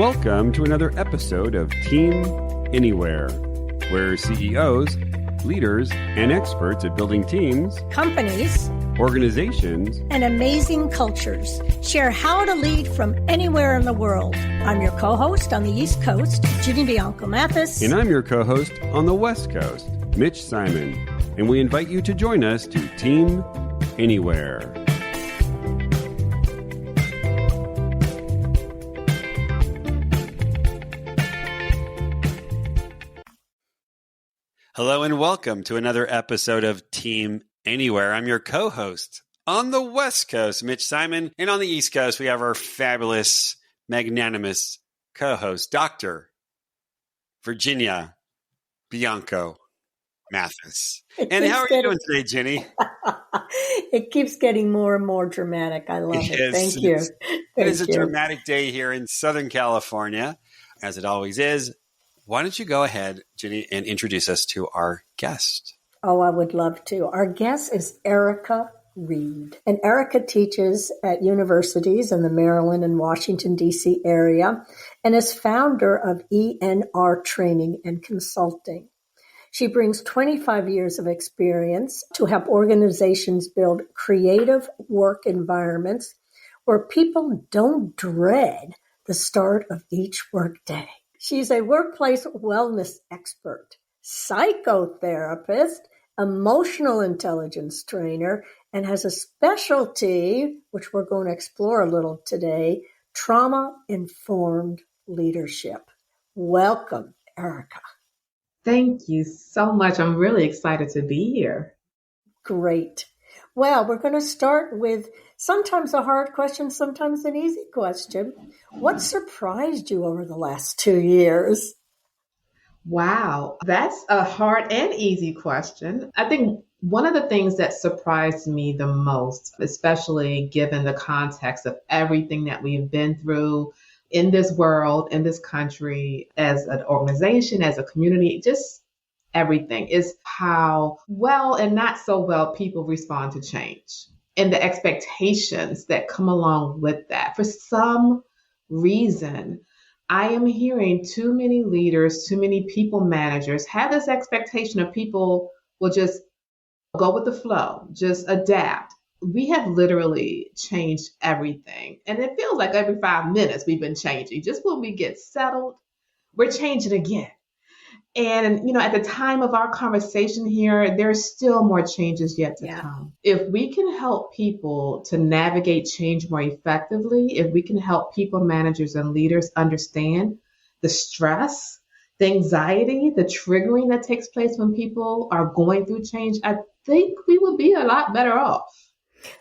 Welcome to another episode of Team Anywhere, where CEOs, leaders, and experts at building teams, companies, organizations, and amazing cultures share how to lead from anywhere in the world. I'm your co-host on the East Coast, Ginny Bianco Mathis. And I'm your co-host on the West Coast, Mitch Simon. And we invite you to join us to Team Anywhere. Hello and welcome to another episode of Team Anywhere. I'm your co-host on the West Coast, Mitch Simon, and on the East Coast, we have our fabulous, magnanimous co-host, Dr. Virginia Bianco Mathis. And how are you doing today, Ginny? It keeps getting more and more dramatic. I love it. Thank you. It is a dramatic day here in Southern California, as it always is. Why don't you go ahead, Ginny, and introduce us to our guest? Oh, I would love to. Our guest is Erica Reed. And Erica teaches at universities in the Maryland and Washington, D.C. area and is founder of ENR Training and Consulting. She brings 25 years of experience to help organizations build creative work environments where people don't dread the start of each workday. She's a workplace wellness expert, psychotherapist, emotional intelligence trainer, and has a specialty, which we're going to explore a little today, trauma-informed leadership. Welcome, Erica. Thank you so much. I'm really excited to be here. Great. Well, we're going to start with sometimes a hard question, sometimes an easy question. What surprised you over the last 2 years? Wow, that's a hard and easy question. I think one of the things that surprised me the most, especially given the context of everything that we've been through in this world, in this country, as an organization, as a community, just everything, is how well and not so well people respond to change and the expectations that come along with that. For some reason, I am hearing too many leaders, too many people managers have this expectation of people will just go with the flow, just adapt. We have literally changed everything. And it feels like every 5 minutes we've been changing. Just when we get settled, we're changing again. And, at the time of our conversation here, there's still more changes yet to come. If we can help people to navigate change more effectively, if we can help people, managers, and leaders understand the stress, the anxiety, the triggering that takes place when people are going through change, I think we would be a lot better off.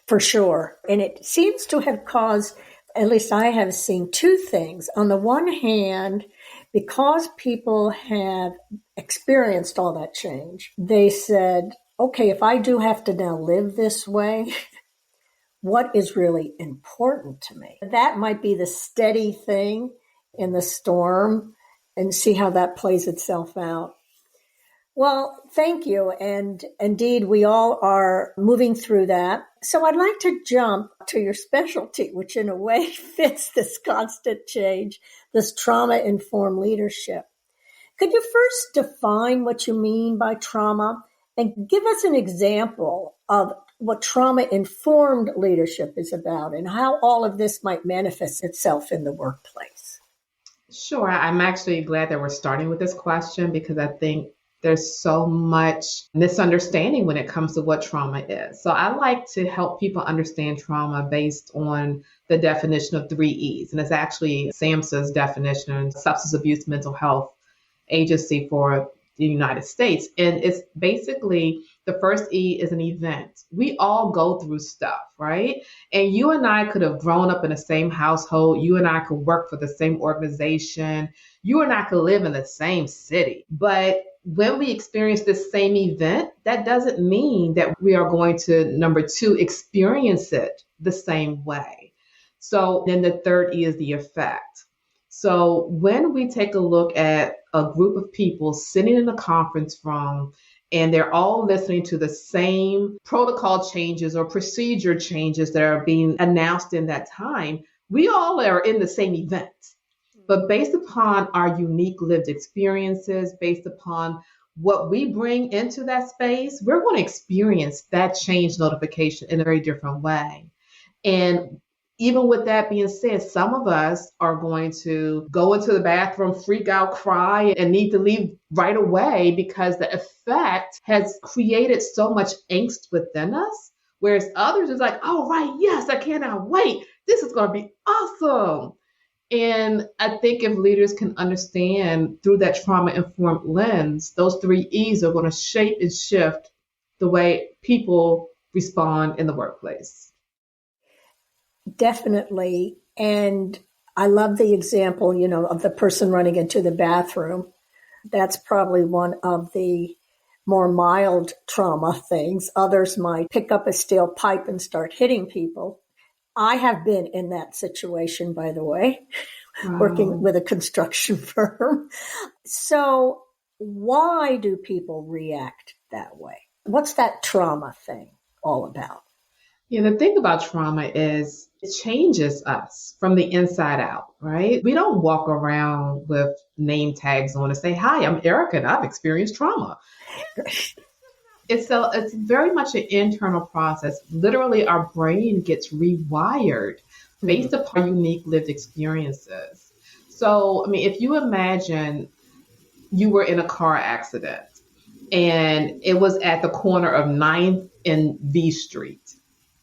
For sure. And it seems to have caused, at least I have seen two things. On the one hand, because people have experienced all that change, they said, okay, if I do have to now live this way, what is really important to me? That might be the steady thing in the storm, and see how that plays itself out. Well, thank you. And indeed, we all are moving through that. So I'd like to jump to your specialty, which in a way fits this constant change, this trauma-informed leadership. Could you first define what you mean by trauma and give us an example of what trauma-informed leadership is about and how all of this might manifest itself in the workplace? Sure. I'm actually glad that we're starting with this question because I think there's so much misunderstanding when it comes to what trauma is. So I like to help people understand trauma based on the definition of 3 E's. And it's actually SAMHSA's definition, Substance Abuse Mental Health Agency for the United States. And it's basically the first E is an event. We all go through stuff, right? And you and I could have grown up in the same household. You and I could work for the same organization. You and I could live in the same city. But when we experience this same event, that doesn't mean that we are going to, number 2, experience it the same way. So then the third E is the effect. So when we take a look at a group of people sitting in a conference room and they're all listening to the same protocol changes or procedure changes that are being announced in that time, we all are in the same event. But based upon our unique lived experiences, based upon what we bring into that space, we're going to experience that change notification in a very different way. And even with that being said, some of us are going to go into the bathroom, freak out, cry, and need to leave right away because the effect has created so much angst within us. Whereas others is like, oh, right, yes, I cannot wait. This is going to be awesome. And I think if leaders can understand through that trauma-informed lens, those 3 E's are going to shape and shift the way people respond in the workplace. Definitely. And I love the example, of the person running into the bathroom. That's probably one of the more mild trauma things. Others might pick up a steel pipe and start hitting people. I have been in that situation, by the way, working with a construction firm. So why do people react that way? What's that trauma thing all about? Yeah, the thing about trauma is it changes us from the inside out, right? We don't walk around with name tags on and say, hi, I'm Erica and I've experienced trauma. It's very much an internal process. Literally, our brain gets rewired based upon unique lived experiences. So, if you imagine you were in a car accident and it was at the corner of 9th and V Street.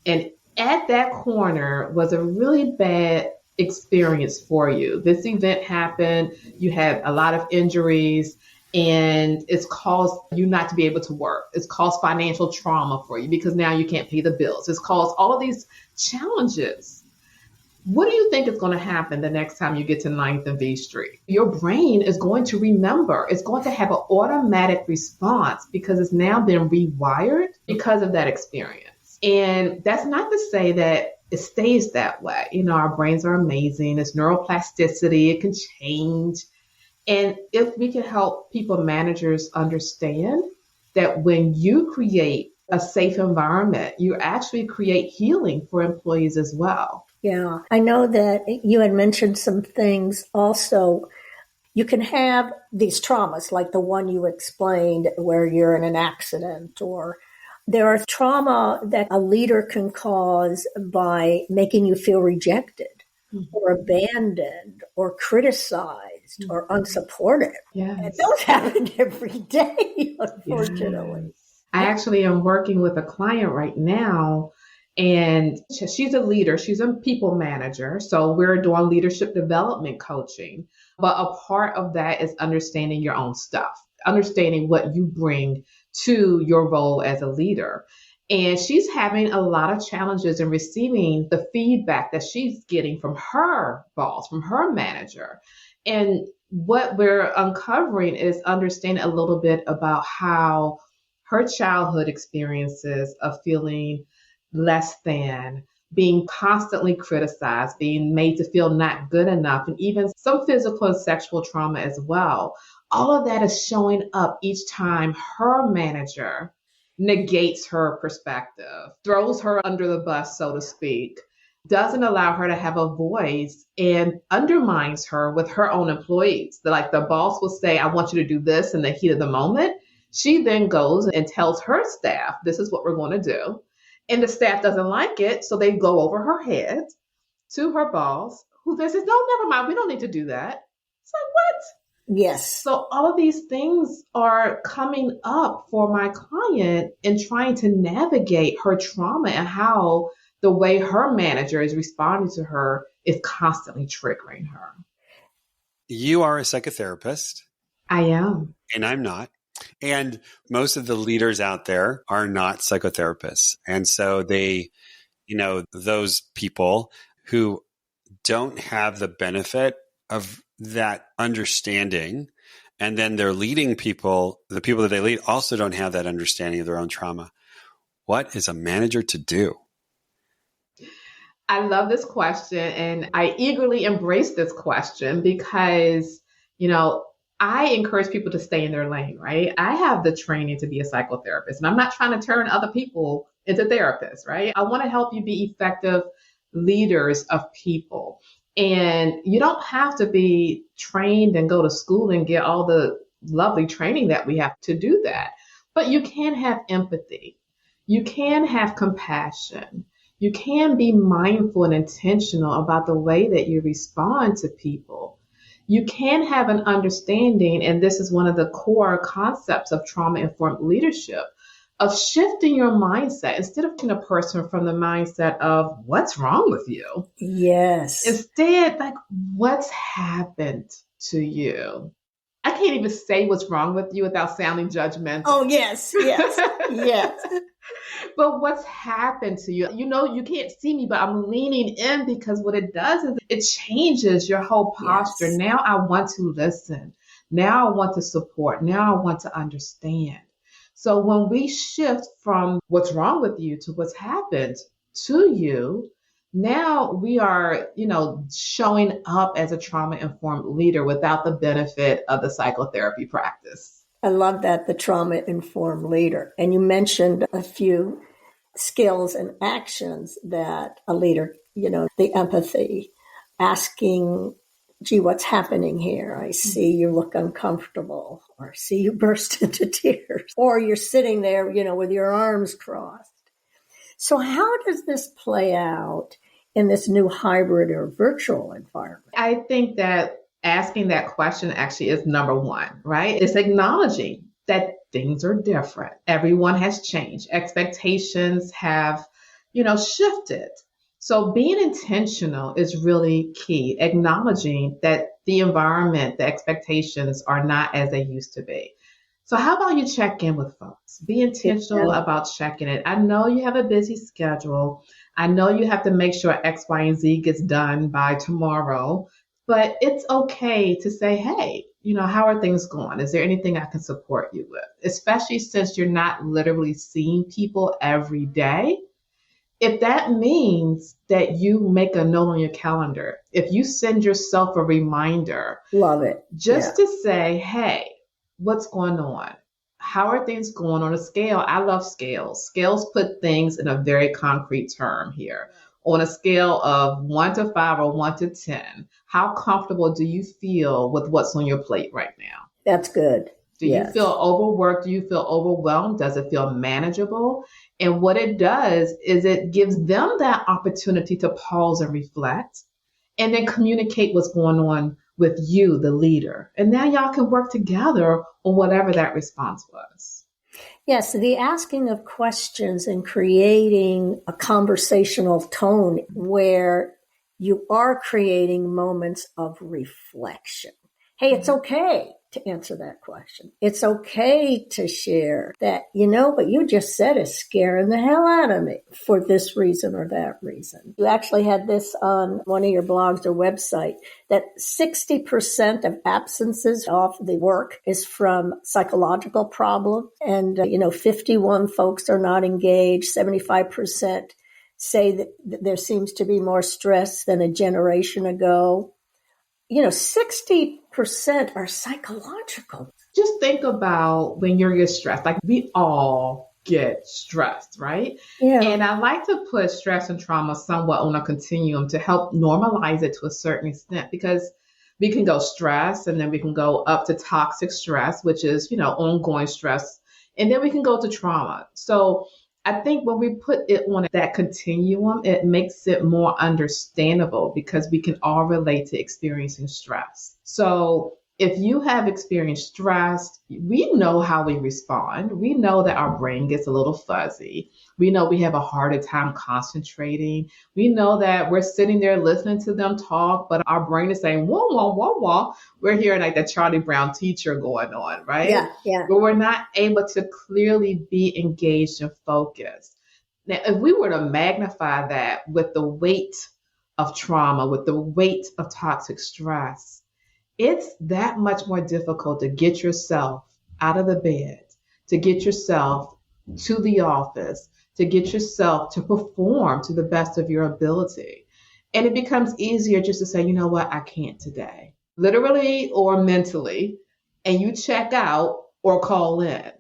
And at that corner was a really bad experience for you. This event happened, you had a lot of injuries, and it's caused you not to be able to work. It's caused financial trauma for you because now you can't pay the bills. It's caused all of these challenges. What do you think is going to happen the next time you get to 9th and V Street? Your brain is going to remember. It's going to have an automatic response because it's now been rewired because of that experience. And that's not to say that it stays that way. Our brains are amazing. It's neuroplasticity. It can change. And if we can help people, managers, understand that when you create a safe environment, you actually create healing for employees as well. Yeah, I know that you had mentioned some things also. You can have these traumas like the one you explained where you're in an accident, or there are trauma that a leader can cause by making you feel rejected or abandoned or criticized or unsupported. Yes. And those happen every day, unfortunately. Yes. I actually am working with a client right now, and she's a leader. She's a people manager. So we're doing leadership development coaching. But a part of that is understanding your own stuff, understanding what you bring to your role as a leader. And she's having a lot of challenges in receiving the feedback that she's getting from her boss, from her manager. And what we're uncovering is understanding a little bit about how her childhood experiences of feeling less than, being constantly criticized, being made to feel not good enough, and even some physical and sexual trauma as well. All of that is showing up each time her manager negates her perspective, throws her under the bus, so to speak, doesn't allow her to have a voice, and undermines her with her own employees. Like the boss will say, I want you to do this in the heat of the moment. She then goes and tells her staff, this is what we're going to do. And the staff doesn't like it, so they go over her head to her boss, who then says, no, never mind, we don't need to do that. It's like, what? Yes. So all of these things are coming up for my client in trying to navigate her trauma and how the way her manager is responding to her is constantly triggering her. You are a psychotherapist. I am. And I'm not. And most of the leaders out there are not psychotherapists. And so they, those people who don't have the benefit of that understanding, and then they're leading people, the people that they lead also don't have that understanding of their own trauma. What is a manager to do? I love this question, and I eagerly embrace this question because, I encourage people to stay in their lane, right? I have the training to be a psychotherapist, and I'm not trying to turn other people into therapists, right? I want to help you be effective leaders of people. And you don't have to be trained and go to school and get all the lovely training that we have to do that. But you can have empathy. You can have compassion. You can be mindful and intentional about the way that you respond to people. You can have an understanding, and this is one of the core concepts of trauma-informed leadership, of shifting your mindset instead of a person from the mindset of what's wrong with you. Yes. Instead, like, what's happened to you? I can't even say what's wrong with you without sounding judgmental. Oh, yes, yes. But what's happened to you? You know, you can't see me, but I'm leaning in, because what it does is it changes your whole posture. Yes. Now I want to listen. Now I want to support. Now I want to understand. So when we shift from what's wrong with you to what's happened to you, now we are, showing up as a trauma-informed leader without the benefit of the psychotherapy practice. I love that, the trauma-informed leader. And you mentioned a few skills and actions that a leader, the empathy, asking, gee, what's happening here? I see you look uncomfortable, or see you burst into tears, or you're sitting there, with your arms crossed. So how does this play out in this new hybrid or virtual environment? I think that asking that question actually is number one, right? It's acknowledging that things are different. Everyone has changed. Expectations have, shifted. So being intentional is really key, acknowledging that the environment, the expectations are not as they used to be. So how about you check in with folks? Be intentional about checking it. I know you have a busy schedule. I know you have to make sure X, Y, and Z gets done by tomorrow, but it's okay to say, hey, how are things going? Is there anything I can support you with? Especially since you're not literally seeing people every day. If that means that you make a note on your calendar, if you send yourself a reminder, love it, just to say, hey, what's going on? How are things going on a scale? I love scales. Scales put things in a very concrete term here. On a scale of 1 to 5 or 1 to 10, how comfortable do you feel with what's on your plate right now? That's good. Do you feel overworked? Do you feel overwhelmed? Does it feel manageable? And what it does is it gives them that opportunity to pause and reflect, and then communicate what's going on with you, the leader. And now y'all can work together on whatever that response was. Yes, the asking of questions and creating a conversational tone where you are creating moments of reflection. Hey, it's okay to answer that question. It's okay to share that, but you just said it's scaring the hell out of me for this reason or that reason. You actually had this on one of your blogs or website that 60% of absences off the work is from psychological problems. And, 51 folks are not engaged. 75% say that there seems to be more stress than a generation ago. 60% are psychological. Just think about when you're stressed. Like, we all get stressed, right? Yeah. And I like to put stress and trauma somewhat on a continuum to help normalize it to a certain extent, because we can go stress, and then we can go up to toxic stress, which is, ongoing stress. And then we can go to trauma. So I think when we put it on that continuum, it makes it more understandable, because we can all relate to experiencing stress. So if you have experienced stress, we know how we respond. We know that our brain gets a little fuzzy. We know we have a harder time concentrating. We know that we're sitting there listening to them talk, but our brain is saying, whoa, whoa, whoa, whoa. We're hearing like that Charlie Brown teacher going on, right? Yeah. But we're not able to clearly be engaged and focused. Now, if we were to magnify that with the weight of trauma, with the weight of toxic stress, it's that much more difficult to get yourself out of the bed, to get yourself to the office, to get yourself to perform to the best of your ability. And it becomes easier just to say, you know what, I can't today, literally or mentally, and you check out or call in.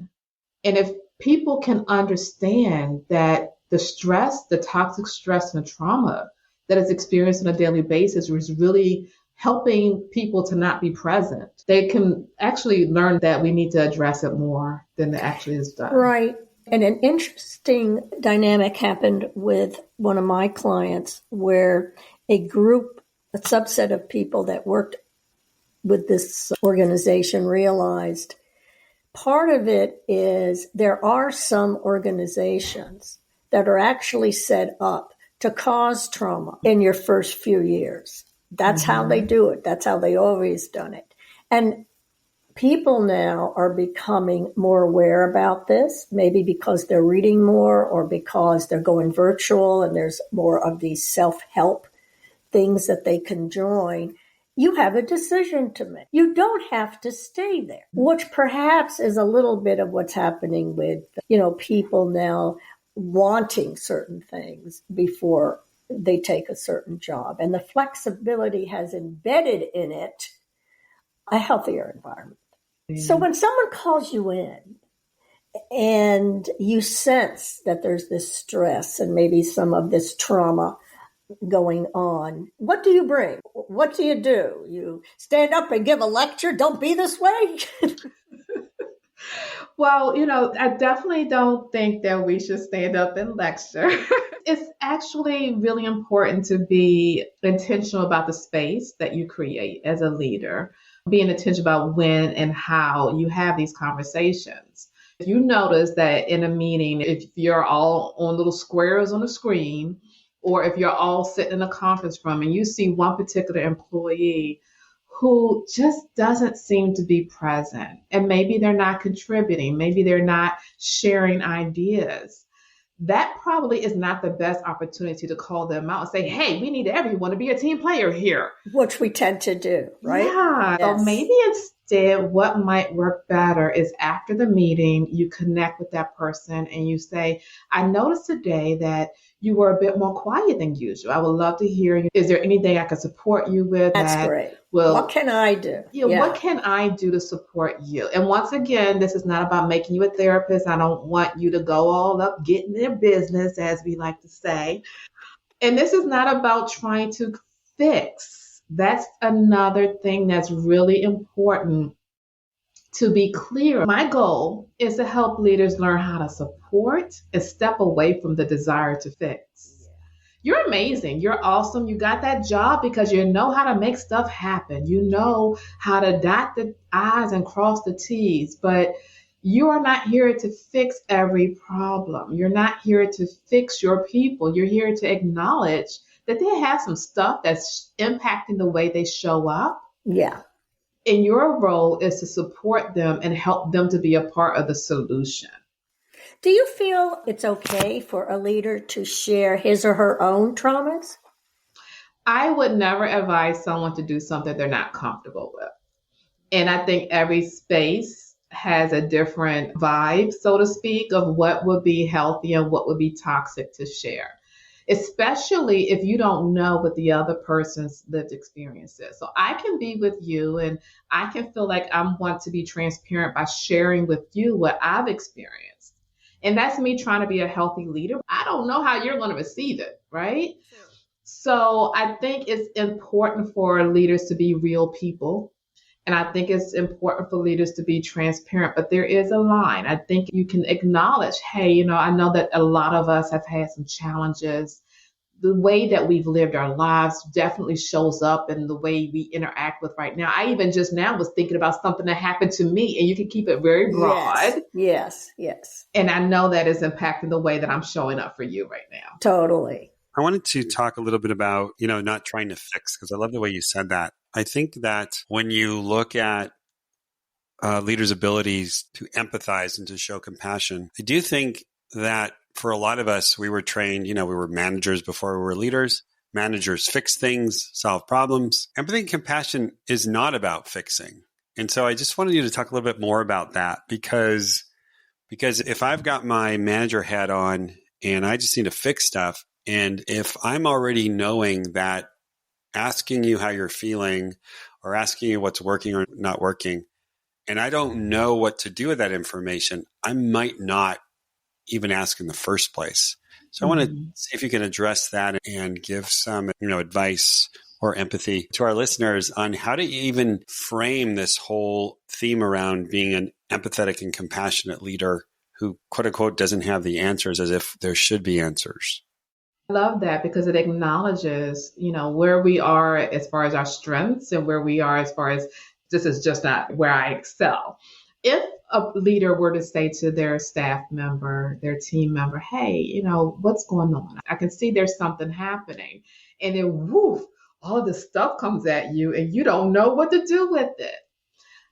And if people can understand that the stress, the toxic stress and the trauma that is experienced on a daily basis is really helping people to not be present. They can actually learn that we need to address it more than it actually is done. Right. And an interesting dynamic happened with one of my clients where a subset of people that worked with this organization realized part of it is there are some organizations that are actually set up to cause trauma in your first few years. That's how they do it. That's how they always done it. And people now are becoming more aware about this, maybe because they're reading more or because they're going virtual and there's more of these self-help things that they can join. You have a decision to make. You don't have to stay there, which perhaps is a little bit of what's happening with, people now wanting certain things before they take a certain job. And the flexibility has embedded in it a healthier environment. So when someone calls you in and you sense that there's this stress and maybe some of this trauma going on, what do you bring? What do? You stand up and give a lecture? Don't be this way? Well, I definitely don't think that we should stand up and lecture. It's actually really important to be intentional about the space that you create as a leader, being intentional about when and how you have these conversations. If you notice that in a meeting, if you're all on little squares on the screen, or if you're all sitting in a conference room and you see one particular employee who just doesn't seem to be present, and maybe they're not contributing, maybe they're not sharing ideas, that probably is not the best opportunity to call them out and say, hey, we need everyone to be a team player here. Which we tend to do, right? Yeah. Yes. So maybe instead what might work better is after the meeting, you connect with that person and you say, I noticed today that you were a bit more quiet than usual. I would love to hear you. Is there anything I can support you with? That's great. Well, what can I do? What can I do to support you? And once again, this is not about making you a therapist. I don't want you to go all up, get in their business, as we like to say. And this is not about trying to fix. That's another thing that's really important to be clear. My goal is to help leaders learn how to support and step away from the desire to fix. You're amazing. You're awesome. You got that job because you know how to make stuff happen. You know how to dot the I's and cross the T's, but you are not here to fix every problem. You're not here to fix your people. You're here to acknowledge that they have some stuff that's impacting the way they show up. Yeah. And your role is to support them and help them to be a part of the solution. Do you feel it's okay for a leader to share his or her own traumas? I would never advise someone to do something they're not comfortable with. And I think every space has a different vibe, so to speak, of what would be healthy and what would be toxic to share, especially if you don't know what the other person's lived experience is. So I can be with you and I can feel like I want to be transparent by sharing with you what I've experienced. And that's me trying to be a healthy leader. I don't know how you're going to receive it, right? Sure. So I think it's important for leaders to be real people. And I think it's important for leaders to be transparent, but there is a line. I think you can acknowledge, hey, I know that a lot of us have had some challenges. The way that we've lived our lives definitely shows up in the way we interact with right now. I even just now was thinking about something that happened to me, and you can keep it very broad. Yes. And I know that is impacting the way that I'm showing up for you right now. Totally. I wanted to talk a little bit about, not trying to fix, because I love the way you said that. I think that when you look at leaders' abilities to empathize and to show compassion, I do think that for a lot of us, we were trained, we were managers before we were leaders. Managers fix things, solve problems. Empathy and compassion is not about fixing. And so I just wanted you to talk a little bit more about that, because if I've got my manager hat on and I just need to fix stuff, and if I'm already knowing that asking you how you're feeling or asking you what's working or not working, and I don't know what to do with that information, I might not even ask in the first place. So I want to see if you can address that and give some, advice or empathy to our listeners on how to even frame this whole theme around being an empathetic and compassionate leader who, quote unquote, doesn't have the answers as if there should be answers. I love that because it acknowledges, where we are as far as our strengths and where we are as far as this is just not where I excel. If a leader were to say to their staff member, their team member, hey, what's going on? I can see there's something happening. And then woof, all this stuff comes at you and you don't know what to do with it.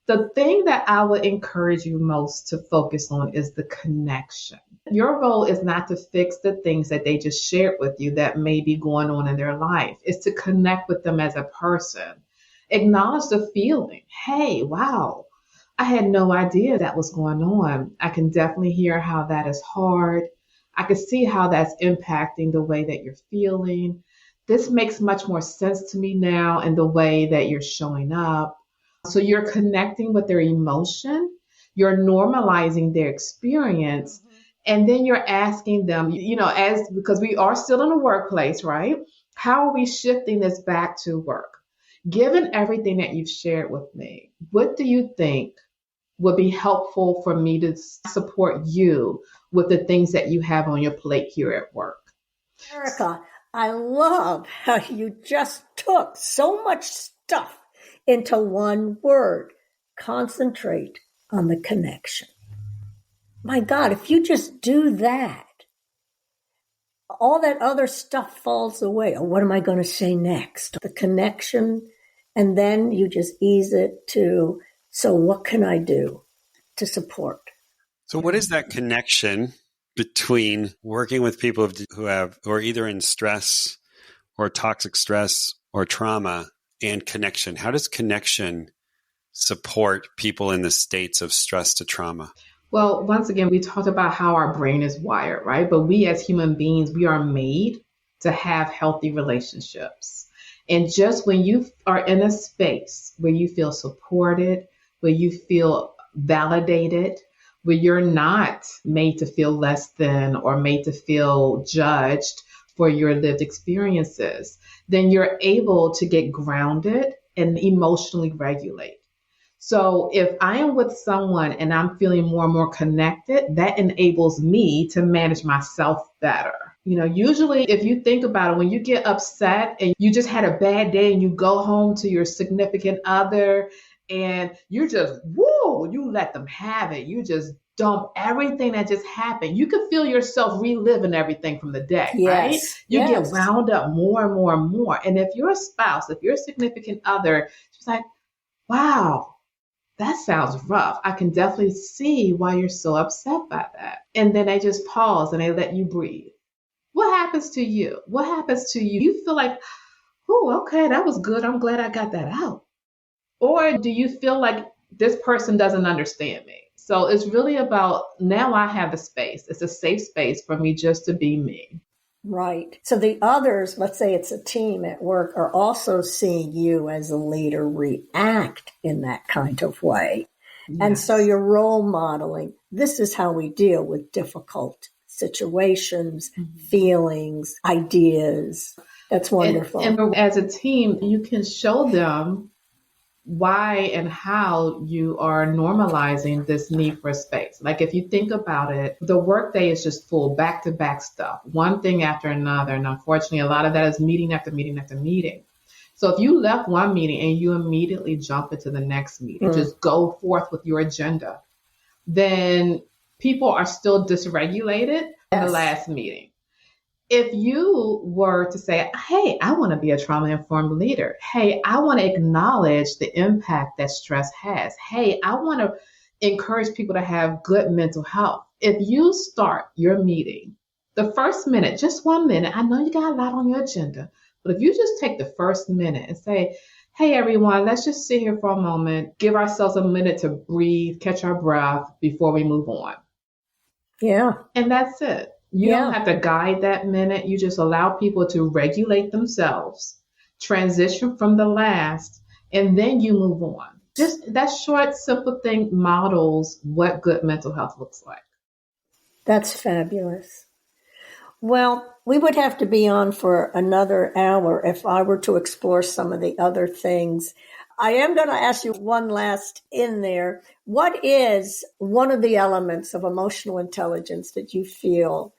The thing that I would encourage you most to focus on is the connection. Your role is not to fix the things that they just shared with you that may be going on in their life. It's to connect with them as a person. Acknowledge the feeling. Hey, wow, I had no idea that was going on. I can definitely hear how that is hard. I can see how that's impacting the way that you're feeling. This makes much more sense to me now in the way that you're showing up. So you're connecting with their emotion, you're normalizing their experience, and then you're asking them, because we are still in the workplace, right? How are we shifting this back to work? Given everything that you've shared with me, what do you think would be helpful for me to support you with the things that you have on your plate here at work? Erica, I love how you just took so much stuff into one word. Concentrate on the connection. My God, if you just do that, all that other stuff falls away. Oh, what am I going to say next? The connection, and then you just ease it to, so what can I do to support? So what is that connection between working with people who are either in stress or toxic stress or trauma and connection? How does connection support people in the states of stress to trauma? Well, once again, we talked about how our brain is wired, right? But we as human beings, we are made to have healthy relationships. And just when you are in a space where you feel supported, where you feel validated, where you're not made to feel less than or made to feel judged for your lived experiences, then you're able to get grounded and emotionally regulate. So if I am with someone and I'm feeling more and more connected, that enables me to manage myself better. Usually if you think about it, when you get upset and you just had a bad day and you go home to your significant other and you just, you let them have it. You just dump everything that just happened. You can feel yourself reliving everything from the day, right? You get wound up more and more and more. And if your spouse, if your significant other, she's like, wow, that sounds rough. I can definitely see why you're so upset by that. And then they just pause and they let you breathe. What happens to you? What happens to you? You feel like, oh, okay, that was good. I'm glad I got that out. Or do you feel like this person doesn't understand me? So it's really about, now I have a space. It's a safe space for me just to be me. Right. So the others, let's say it's a team at work, are also seeing you as a leader react in that kind of way. Yes. And so you're role modeling. This is how we deal with difficult situations, feelings, ideas. That's wonderful. And as a team, you can show them why and how you are normalizing this need for space. Like if you think about it, the workday is just full back-to-back stuff, one thing after another. And unfortunately, a lot of that is meeting after meeting after meeting. So if you left one meeting and you immediately jump into the next meeting, just go forth with your agenda, then people are still dysregulated in the last meeting. If you were to say, hey, I want to be a trauma-informed leader. Hey, I want to acknowledge the impact that stress has. Hey, I want to encourage people to have good mental health. If you start your meeting, the first minute, just 1 minute, I know you got a lot on your agenda, but if you just take the first minute and say, hey, everyone, let's just sit here for a moment, give ourselves a minute to breathe, catch our breath before we move on. Yeah. And that's it. You don't have to guide that minute. You just allow people to regulate themselves, transition from the last, and then you move on. Just that short, simple thing models what good mental health looks like. That's fabulous. Well, we would have to be on for another hour if I were to explore some of the other things. I am going to ask you one last in there. What is one of the elements of emotional intelligence that you feel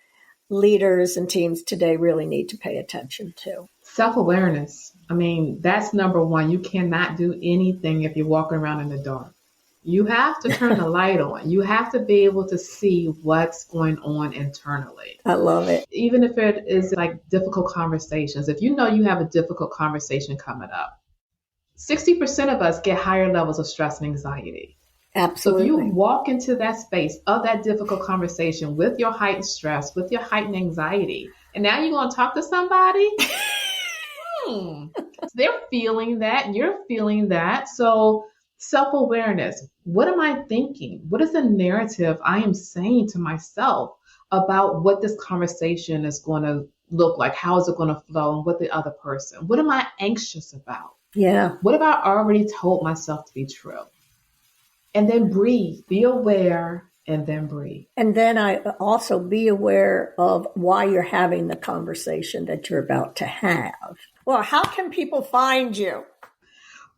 leaders and teams today really need to pay attention to? Self-awareness. I mean, that's number one. You cannot do anything if you're walking around in the dark. You have to turn the light on. You have to be able to see what's going on internally. I love it. Even if it is like difficult conversations, if you know you have a difficult conversation coming up, 60% of us get higher levels of stress and anxiety. Absolutely. So if you walk into that space of that difficult conversation with your heightened stress, with your heightened anxiety, and now you're going to talk to somebody, they're feeling that, you're feeling that. So self-awareness. What am I thinking? What is the narrative I am saying to myself about what this conversation is going to look like? How is it going to flow? And with the other person? What am I anxious about? Yeah. What have I already told myself to be true? And then breathe. Be aware and then breathe. And then I also be aware of why you're having the conversation that you're about to have. Well, how can people find you?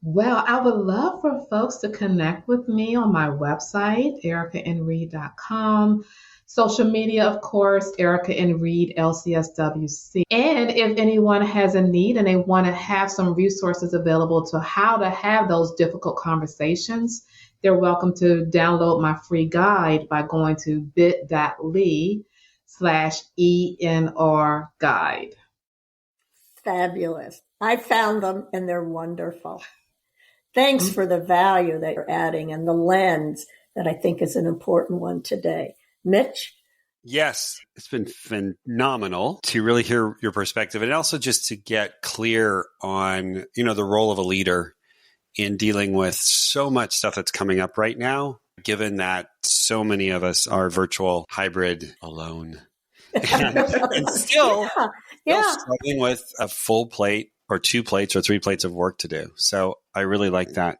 Well, I would love for folks to connect with me on my website, ericanreed.com. Social media, of course, Erica and Reed, LCSWC. And if anyone has a need and they want to have some resources available to how to have those difficult conversations, they're welcome to download my free guide by going to bit.ly/ENR guide. Fabulous. I found them and they're wonderful. Thanks for the value that you're adding and the lens that I think is an important one today. Mitch? Yes, it's been phenomenal to really hear your perspective and also just to get clear on, the role of a leader in dealing with so much stuff that's coming up right now, given that so many of us are virtual, hybrid, alone, and still struggling with a full plate or 2 plates or 3 plates of work to do. So I really like that.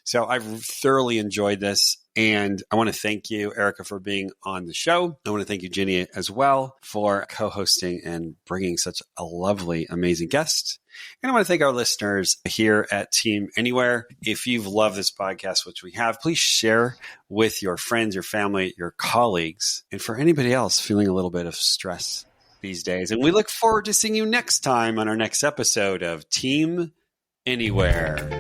So I've thoroughly enjoyed this. And I want to thank you, Erica, for being on the show. I want to thank you, Ginny, as well, for co-hosting and bringing such a lovely, amazing guest. And I want to thank our listeners here at Team Anywhere. If you've loved this podcast, which we have, please share with your friends, your family, your colleagues, and for anybody else feeling a little bit of stress these days. And we look forward to seeing you next time on our next episode of Team Anywhere.